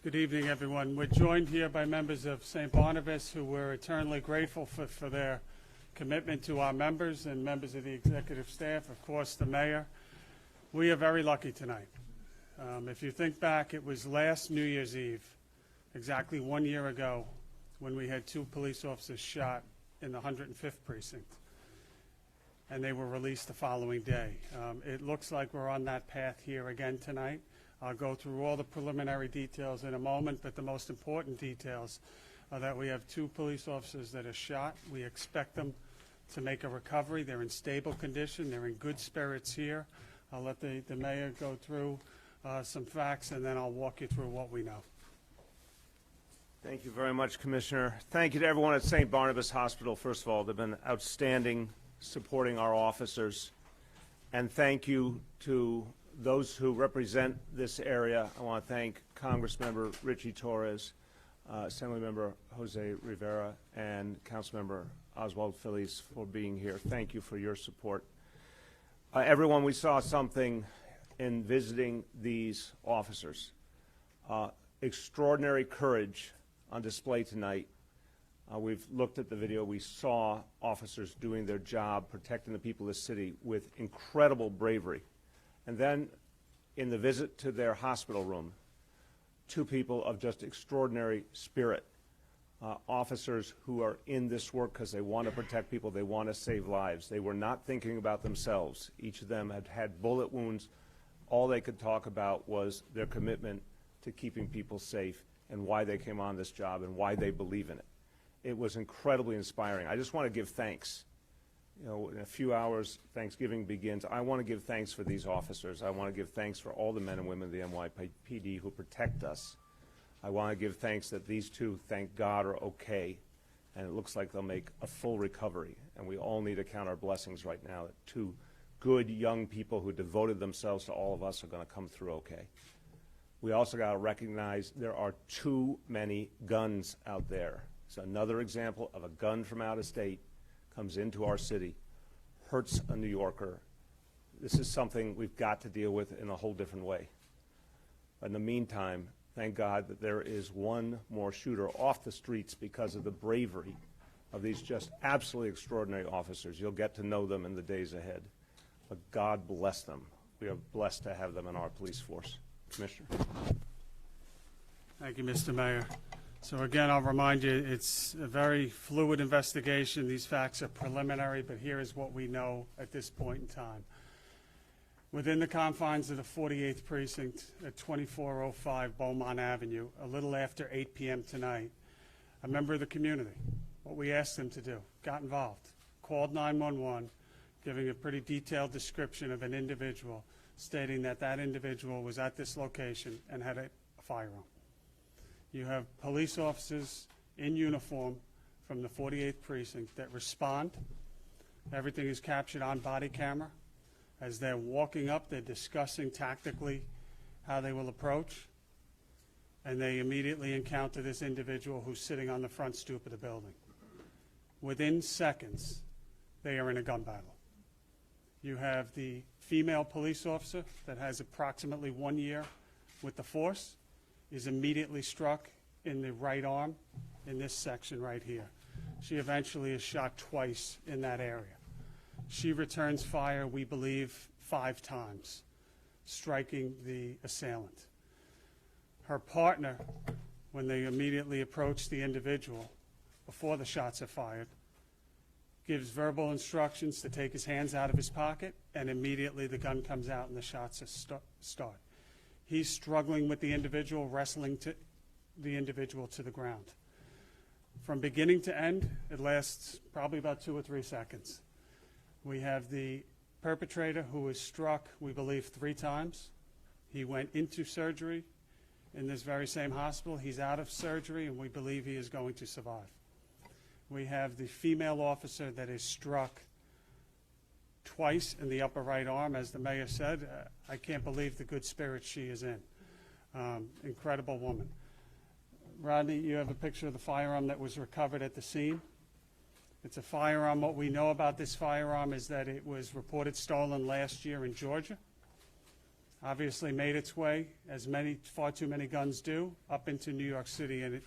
Good evening, everyone. We're joined here by members of St. Barnabas who we're eternally grateful for their commitment to our members and members of the executive staff, of course, the mayor. We are very lucky tonight. If you think back, it was last New Year's Eve, exactly 1 year ago, when we had 2 police officers shot in the 105th precinct, and they were released the following day. It looks like we're on that path here again tonight. I'll go through all the preliminary details in a moment, but the most important details are that we have 2 police officers that are shot. We expect them to make a recovery. They're in stable condition. They're in good spirits here. I'll let the mayor go through some facts, and then I'll walk you through what we know. Thank you very much, Commissioner. Thank you to everyone at St. Barnabas Hospital. First of all, they've been outstanding supporting our officers. And thank you to those who represent this area. I want to thank Congressmember Richie Torres, Assemblymember Jose Rivera, and Councilmember Oswald Feliz for being here. Thank you for your support. Everyone, we saw something in visiting these officers. Extraordinary courage on display tonight. We've looked at the video. We saw officers doing their job, protecting the people of the city with incredible bravery. And then in the visit to their hospital room, 2 people of just extraordinary spirit, officers who are in this work because they want to protect people, they want to save lives. They were not thinking about themselves. Each of them had had bullet wounds. All they could talk about was their commitment to keeping people safe and why they came on this job and why they believe in it. It was incredibly inspiring. I just want to give thanks. You know, in a few hours, Thanksgiving begins. I want to give thanks for these officers. I want to give thanks for all the men and women of the NYPD who protect us. I want to give thanks that these 2, thank God, are okay, and it looks like they'll make a full recovery. And we all need to count our blessings right now that 2 good young people who devoted themselves to all of us are going to come through okay. We also got to recognize there are too many guns out there. It's another example of a gun from out of state comes into our city, hurts a New Yorker. This is something we've got to deal with in a whole different way. In the meantime, thank God that there is 1 more shooter off the streets because of the bravery of these just absolutely extraordinary officers. You'll get to know them in the days ahead. But God bless them. We are blessed to have them in our police force. Commissioner. Thank you, Mr. Mayor. So again, I'll remind you, it's a very fluid investigation. These facts are preliminary, but here is what we know at this point in time. Within the confines of the 48th Precinct at 2405 Beaumont Avenue, a little after 8 p.m. tonight, a member of the community, what we asked them to do, got involved, called 911, giving a pretty detailed description of an individual, stating that that individual was at this location and had a firearm. You have police officers in uniform from the 48th Precinct that respond. Everything is captured on body camera. As they're walking up, they're discussing tactically how they will approach, and they immediately encounter this individual who's sitting on the front stoop of the building. Within seconds, they are in a gun battle. You have the female police officer that has approximately 1 year with the force, is immediately struck in the right arm in this section right here. She eventually is shot twice in that area. She returns fire, we believe, 5 times, striking the assailant. Her partner, when they immediately approach the individual before the shots are fired, gives verbal instructions to take his hands out of his pocket, and immediately the gun comes out and the shots start. He's struggling with the individual, wrestling the individual to the ground. From beginning to end, it lasts probably about 2 or 3 seconds. We have the perpetrator who was struck, we believe, 3 times. He went into surgery in this very same hospital. He's out of surgery, and we believe he is going to survive. We have the female officer that is struck twice in the upper right arm. As the mayor said, I can't believe the good spirits she is in. Incredible woman. Rodney, you have a picture of the firearm that was recovered at the scene. It's a firearm. What we know about this firearm is that it was reported stolen last year in Georgia. obviously made its way, as far too many guns do, up into New York City, and it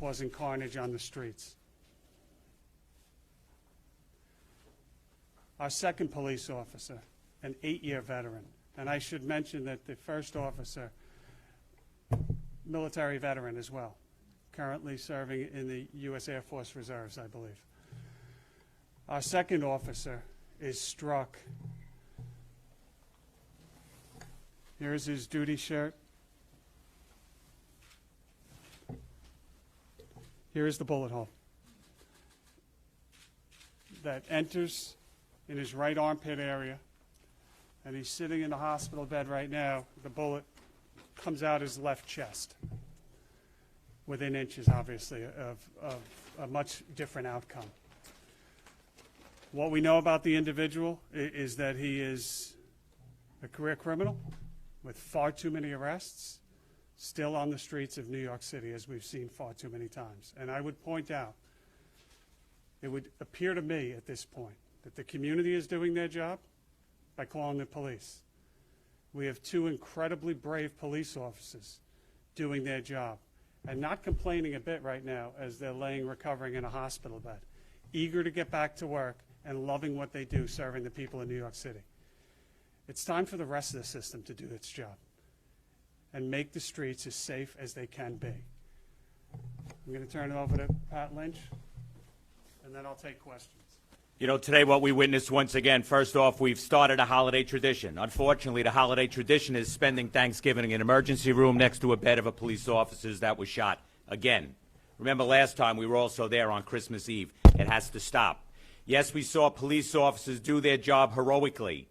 causing carnage on the streets. Our second police officer, an 8-year veteran, and I should mention that the first officer, military veteran as well, currently serving in the U.S. Air Force Reserves, I believe. Our second officer is struck. Here's his duty shirt. Here is the bullet hole that enters in his right armpit area, and he's sitting in the hospital bed right now. The bullet comes out his left chest, within inches, obviously, of a much different outcome. What we know about the individual is that he is a career criminal with far too many arrests, still on the streets of New York City, as we've seen far too many times. And I would point out, it would appear to me at this point that the community is doing their job by calling the police. We have two incredibly brave police officers doing their job and not complaining a bit right now as they're laying recovering in a hospital bed, eager to get back to work and loving what they do, serving the people in New York City. It's time for the rest of the system to do its job and make the streets as safe as they can be. I'm going to turn it over to Pat Lynch, and then I'll take questions. You know, today what we witnessed once again, first off, we've started a holiday tradition. Unfortunately, the holiday tradition is spending Thanksgiving in an emergency room next to a bed of a police officer that was shot again. Remember last time we were also there on Christmas Eve. It has to stop. Yes, we saw police officers do their job heroically.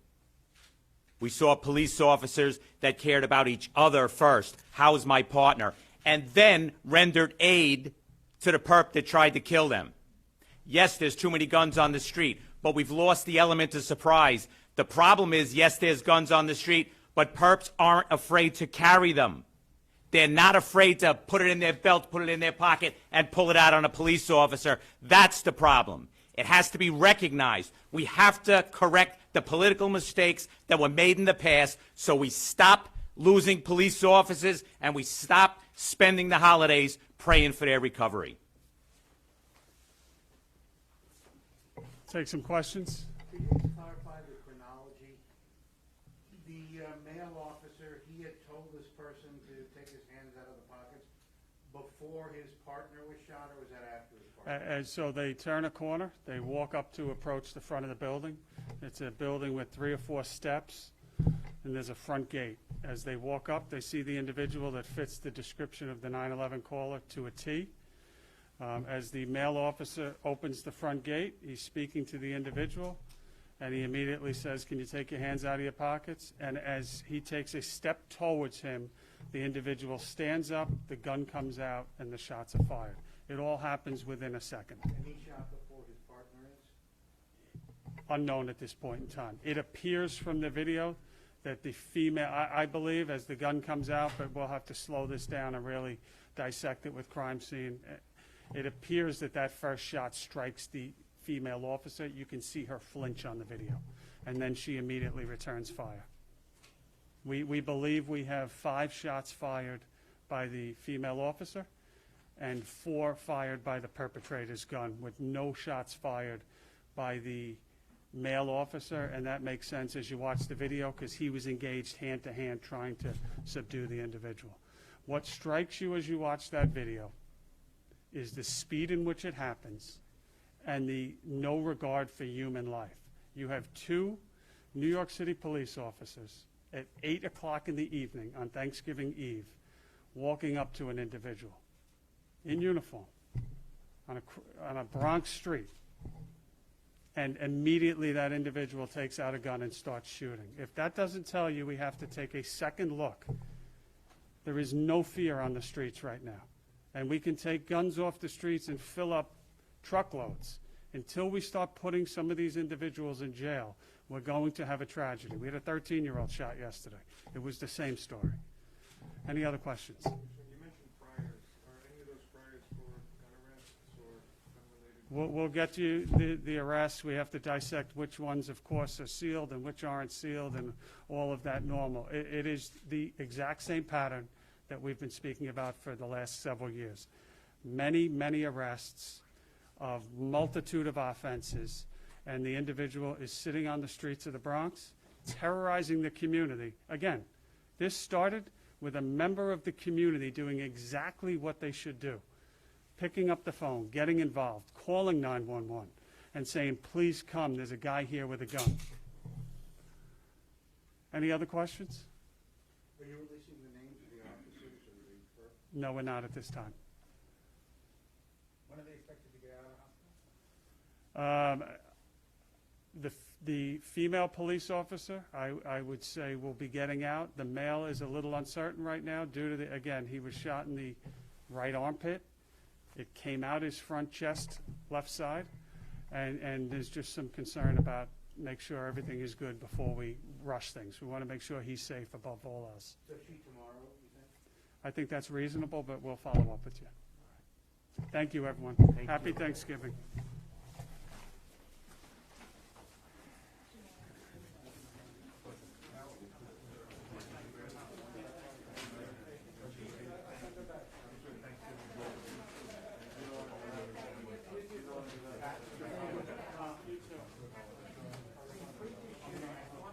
We saw police officers that cared about each other first. How's my partner? And then rendered aid to the perp that tried to kill them. Yes, there's too many guns on the street, but we've lost the element of surprise. The problem is, yes, there's guns on the street, but perps aren't afraid to carry them. They're not afraid to put it in their belt, put it in their pocket, and pull it out on a police officer. That's the problem. It has to be recognized. We have to correct the political mistakes that were made in the past so we stop losing police officers and we stop spending the holidays praying for their recovery. Take some questions. Could you clarify the chronology? The male officer, he had told this person to take his hands out of the pockets before his partner was shot, or was that after his partner? So they turn a corner, they walk up to approach the front of the building. It's a building with 3 or 4 steps, and there's a front gate. As they walk up, they see the individual that fits the description of the 9/11 caller to a T. As the male officer opens the front gate, he's speaking to the individual, and he immediately says, "Can you take your hands out of your pockets?" And as he takes a step towards him, the individual stands up, the gun comes out, and the shots are fired. It all happens within a second. And he shot before his partner is? Unknown at this point in time. It appears from the video that the female, I believe, as the gun comes out, but we'll have to slow this down and really dissect it with crime scene. It appears that that first shot strikes the female officer. You can see her flinch on the video, and then she immediately returns fire. We believe we have 5 shots fired by the female officer and 4 fired by the perpetrator's gun, with no shots fired by the male officer, and that makes sense as you watch the video because he was engaged hand-to-hand trying to subdue the individual. What strikes you as you watch that video is the speed in which it happens and the no regard for human life. You have 2 New York City police officers at 8 o'clock in the evening on Thanksgiving Eve walking up to an individual in uniform on a Bronx street, and immediately that individual takes out a gun and starts shooting. If that doesn't tell you we have to take a second look, there is no fear on the streets right now. And we can take guns off the streets and fill up truckloads. Until we start putting some of these individuals in jail, we're going to have a tragedy. We had a 13-year-old shot yesterday. It was the same story. Any other questions? You mentioned priors. Are any of those priors for gun arrests or gun-related? We'll get you the arrests. We have to dissect which ones, of course, are sealed and which aren't sealed and all of that normal. It is the exact same pattern that we've been speaking about for the last several years. Many, many arrests of multitude of offenses, and the individual is sitting on the streets of the Bronx, terrorizing the community. Again, this started with a member of the community doing exactly what they should do. Picking up the phone, getting involved, calling 911, and saying, please come, there's a guy here with a gun. Any other questions? Are you releasing the names of the officers or the? No, we're not at this time. When are they expected to get out of the hospital? The female police officer, I would say, will be getting out. The male is a little uncertain right now due to again, he was shot in the right armpit. It came out his front chest, left side, and there's just some concern about make sure everything is good before we rush things. We want to make sure he's safe above all else. So she tomorrow, you think? I think that's reasonable, but we'll follow up with you. Thank you, everyone. Happy Thanksgiving.